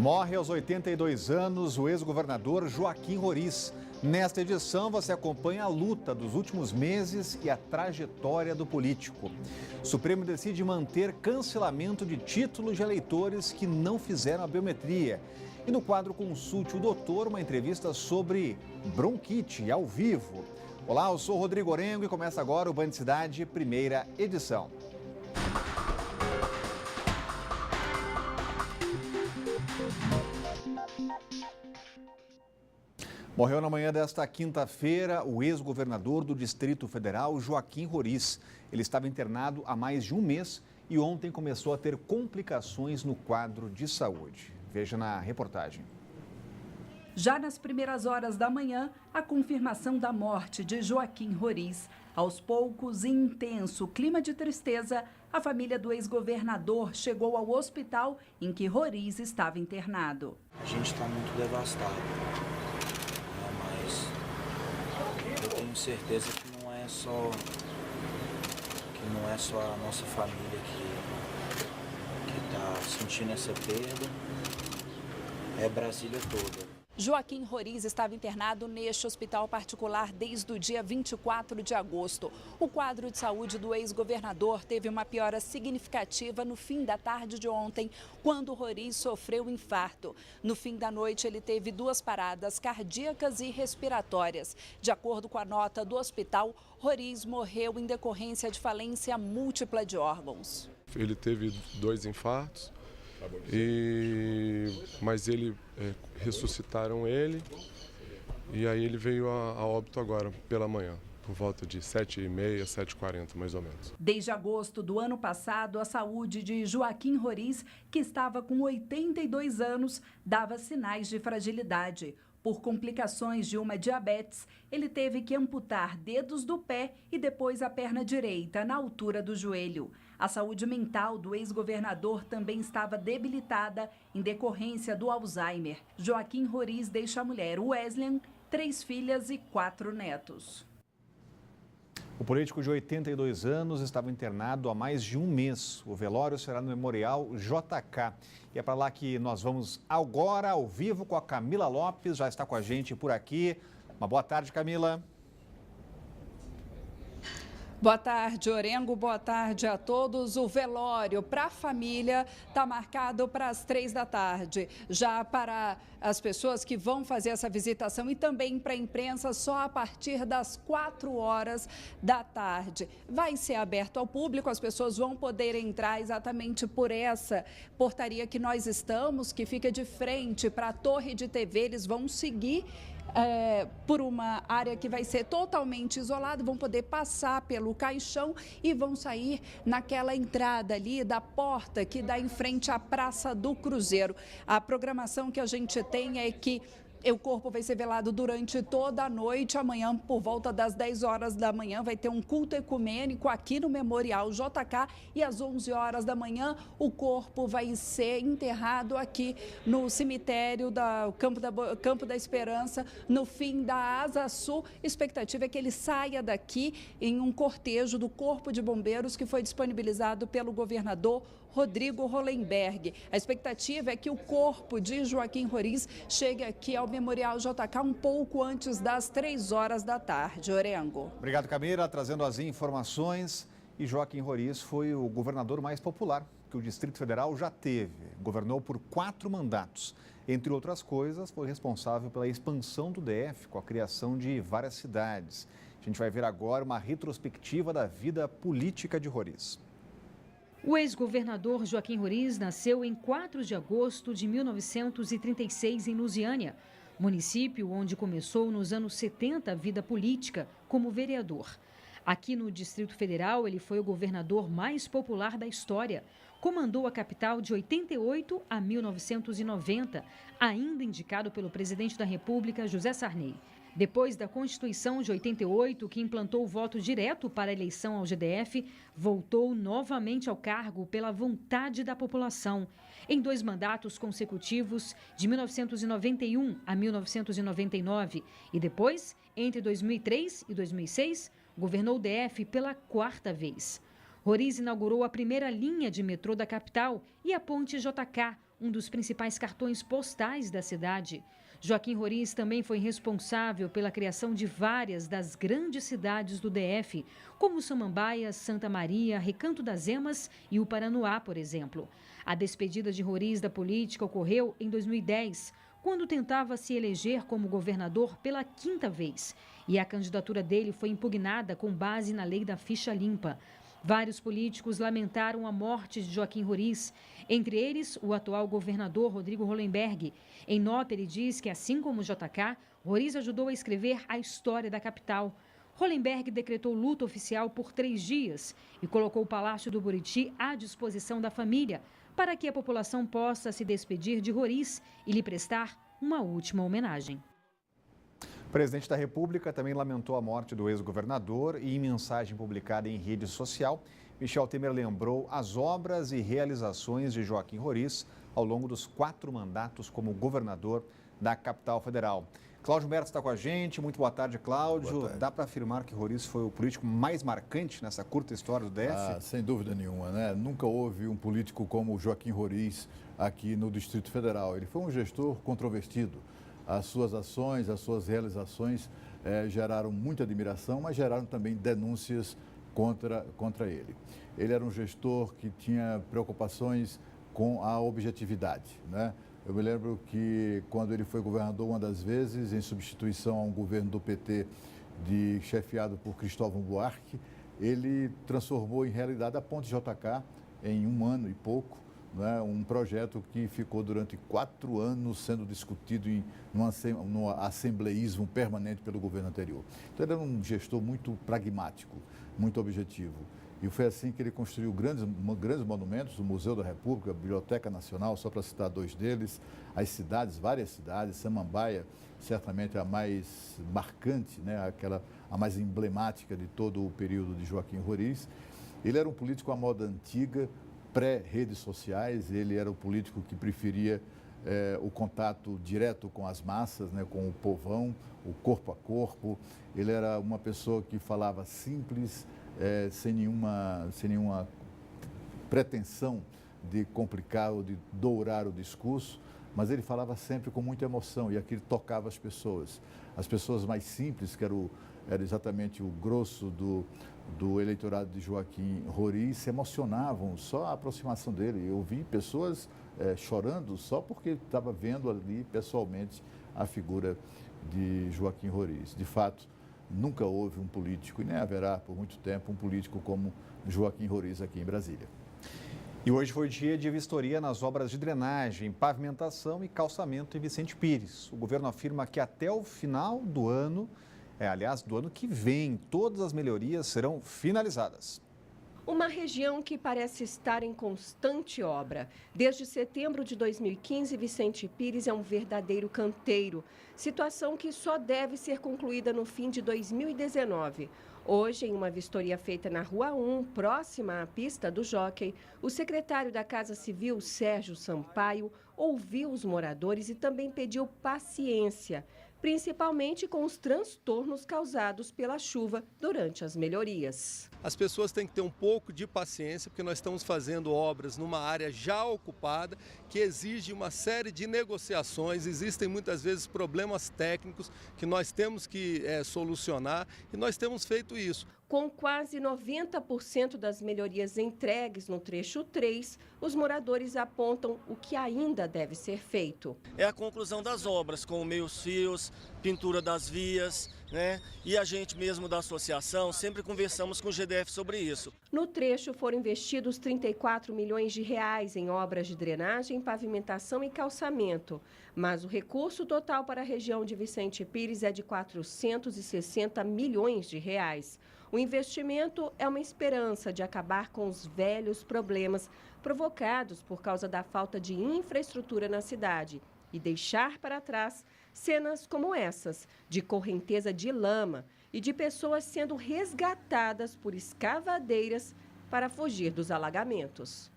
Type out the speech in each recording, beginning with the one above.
Morre aos 82 anos o ex-governador Joaquim Roriz. Nesta edição, você acompanha a luta dos últimos meses e a trajetória do político. O Supremo decide manter cancelamento de títulos de eleitores que não fizeram a biometria. E no quadro Consulte o Doutor, uma entrevista sobre bronquite ao vivo. Olá, eu sou Rodrigo Orengo e começa agora o Band Cidade, primeira edição. Morreu na manhã desta quinta-feira o ex-governador do Distrito Federal, Joaquim Roriz. Ele estava internado há mais de um mês e ontem começou a ter complicações no quadro de saúde. Veja na reportagem. Já nas primeiras horas da manhã, a confirmação da morte de Joaquim Roriz. Aos poucos, em intenso clima de tristeza, a família do ex-governador chegou ao hospital em que Roriz estava internado. A gente está muito devastado, mas eu tenho certeza que não é só a nossa família que está sentindo essa perda, é Brasília toda. Joaquim Roriz estava internado neste hospital particular desde o dia 24 de agosto. O quadro de saúde do ex-governador teve uma piora significativa no fim da tarde de ontem, quando Roriz sofreu infarto. No fim da noite, ele teve 2 paradas cardíacas e respiratórias. De acordo com a nota do hospital, Roriz morreu em decorrência de falência múltipla de órgãos. Ele teve 2 infartos. Mas ressuscitaram ele e aí ele veio a óbito agora pela manhã, por volta de 7h30, 7h40 mais ou menos. Desde agosto do ano passado, a saúde de Joaquim Roriz, que estava com 82 anos, dava sinais de fragilidade. Por complicações de uma diabetes, ele teve que amputar dedos do pé e depois a perna direita, na altura do joelho. A saúde mental do ex-governador também estava debilitada em decorrência do Alzheimer. Joaquim Roriz deixa a mulher Wesleyan, 3 filhas e 4 netos. O político de 82 anos estava internado há mais de um mês. O velório será no Memorial JK. E é para lá que nós vamos agora, ao vivo, com a Camila Lopes. Já está com a gente por aqui. Uma boa tarde, Camila. Boa tarde, Orengo. Boa tarde a todos. O velório para a família está marcado para as 3 da tarde. Já para as pessoas que vão fazer essa visitação e também para a imprensa, só a partir das 4 horas da tarde. Vai ser aberto ao público, as pessoas vão poder entrar exatamente por essa portaria que nós estamos, que fica de frente para a torre de TV. Eles vão seguir por uma área que vai ser totalmente isolada, vão poder passar pelo caixão e vão sair naquela entrada ali da porta que dá em frente à Praça do Cruzeiro. A programação que a gente tem é que o corpo vai ser velado durante toda a noite. Amanhã, por volta das 10 horas da manhã, vai ter um culto ecumênico aqui no Memorial JK e às 11 horas da manhã o corpo vai ser enterrado aqui no cemitério da Campo da Esperança, no fim da Asa Sul. A expectativa é que ele saia daqui em um cortejo do Corpo de Bombeiros que foi disponibilizado pelo governador Rodrigo Hollenberg. A expectativa é que o corpo de Joaquim Roriz chegue aqui ao Memorial JK um pouco antes das 3 horas da tarde. Orengo. Obrigado, Camila, trazendo as informações. E Joaquim Roriz foi o governador mais popular que o Distrito Federal já teve. Governou por 4 mandatos. Entre outras coisas, foi responsável pela expansão do DF, com a criação de várias cidades. A gente vai ver agora uma retrospectiva da vida política de Roriz. O ex-governador Joaquim Roriz nasceu em 4 de agosto de 1936 em Lusiânia, município onde começou nos anos 70 a vida política como vereador. Aqui no Distrito Federal, ele foi o governador mais popular da história. Comandou a capital de 88 a 1990, ainda indicado pelo presidente da República, José Sarney. Depois da Constituição de 88, que implantou o voto direto para a eleição ao GDF, voltou novamente ao cargo pela vontade da população. Em 2 mandatos consecutivos, de 1991 a 1999, e depois, entre 2003 e 2006, governou o DF pela 4ª vez. Roriz inaugurou a primeira linha de metrô da capital e a ponte JK, um dos principais cartões postais da cidade. Joaquim Roriz também foi responsável pela criação de várias das grandes cidades do DF, como Samambaia, Santa Maria, Recanto das Emas e o Paranoá, por exemplo. A despedida de Roriz da política ocorreu em 2010, quando tentava se eleger como governador pela 5ª vez. E a candidatura dele foi impugnada com base na lei da ficha limpa. Vários políticos lamentaram a morte de Joaquim Roriz, entre eles o atual governador Rodrigo Hollenberg. Em nota, ele diz que, assim como JK, Roriz ajudou a escrever a história da capital. Hollenberg decretou luto oficial por 3 dias e colocou o Palácio do Buriti à disposição da família, para que a população possa se despedir de Roriz e lhe prestar uma última homenagem. O presidente da República também lamentou a morte do ex-governador e, em mensagem publicada em rede social, Michel Temer lembrou as obras e realizações de Joaquim Roriz ao longo dos 4 mandatos como governador da capital federal. Cláudio Mertz está com a gente. Muito boa tarde, Cláudio. Boa tarde. Dá para afirmar que Roriz foi o político mais marcante nessa curta história do DF? Sem dúvida nenhuma, né? Nunca houve um político como Joaquim Roriz aqui no Distrito Federal. Ele foi um gestor controvertido. As suas ações, as suas realizações geraram muita admiração, mas geraram também denúncias contra ele. Ele era um gestor que tinha preocupações com a objetividade, né? Eu me lembro que quando ele foi governador, uma das vezes, em substituição a um governo do PT chefiado por Cristóvão Buarque, ele transformou em realidade a Ponte JK em 1 ano e pouco, né? Um projeto que ficou durante 4 anos sendo discutido num assembleísmo permanente pelo governo anterior. Então ele era um gestor muito pragmático, muito objetivo. E foi assim que ele construiu grandes monumentos, o Museu da República, a Biblioteca Nacional, só para citar 2 deles, as cidades, várias cidades, Samambaia, certamente a mais marcante, né? A mais emblemática de todo o período de Joaquim Roriz. Ele era um político à moda antiga, pré-redes sociais, ele era o político que preferia o contato direto com as massas, né? Com o povão, o corpo a corpo. Ele era uma pessoa que falava simples, sem nenhuma pretensão de complicar ou de dourar o discurso, mas ele falava sempre com muita emoção e aquilo tocava as pessoas. As pessoas mais simples, que era exatamente o grosso do eleitorado de Joaquim Roriz, se emocionavam só a aproximação dele. Eu vi pessoas chorando só porque estava vendo ali pessoalmente a figura de Joaquim Roriz. De fato, nunca houve um político, e nem haverá por muito tempo, um político como Joaquim Roriz aqui em Brasília. E hoje foi dia de vistoria nas obras de drenagem, pavimentação e calçamento em Vicente Pires. O governo afirma que até o final do ano, do ano que vem, todas as melhorias serão finalizadas. Uma região que parece estar em constante obra. Desde setembro de 2015, Vicente Pires é um verdadeiro canteiro, situação que só deve ser concluída no fim de 2019. Hoje, em uma vistoria feita na Rua 1, próxima à pista do Jockey, o secretário da Casa Civil, Sérgio Sampaio, ouviu os moradores e também pediu paciência, principalmente com os transtornos causados pela chuva durante as melhorias. As pessoas têm que ter um pouco de paciência, porque nós estamos fazendo obras numa área já ocupada, que exige uma série de negociações, existem muitas vezes problemas técnicos que nós temos que solucionar e nós temos feito isso. Com quase 90% das melhorias entregues no trecho 3, os moradores apontam o que ainda deve ser feito. É a conclusão das obras, com meios-fios, pintura das vias, né? E a gente mesmo da associação sempre conversamos com o GDF sobre isso. No trecho foram investidos 34 milhões de reais em obras de drenagem, pavimentação e calçamento. Mas o recurso total para a região de Vicente Pires é de 460 milhões de reais. O investimento é uma esperança de acabar com os velhos problemas provocados por causa da falta de infraestrutura na cidade e deixar para trás cenas como essas, de correnteza de lama e de pessoas sendo resgatadas por escavadeiras para fugir dos alagamentos.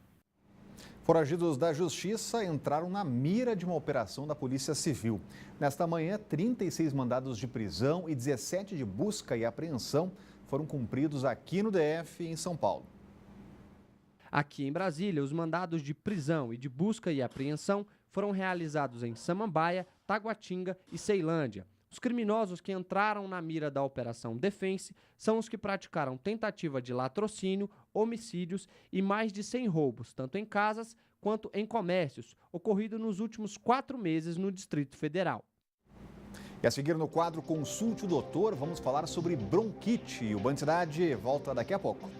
Foragidos da Justiça entraram na mira de uma operação da Polícia Civil. Nesta manhã, 36 mandados de prisão e 17 de busca e apreensão foram cumpridos aqui no DF e em São Paulo. Aqui em Brasília, os mandados de prisão e de busca e apreensão foram realizados em Samambaia, Taguatinga e Ceilândia. Os criminosos que entraram na mira da Operação Defense são os que praticaram tentativa de latrocínio, homicídios e mais de 100 roubos, tanto em casas quanto em comércios, ocorrido nos últimos 4 meses no Distrito Federal. E a seguir no quadro Consulte o Doutor, vamos falar sobre bronquite. O Band Cidade volta daqui a pouco.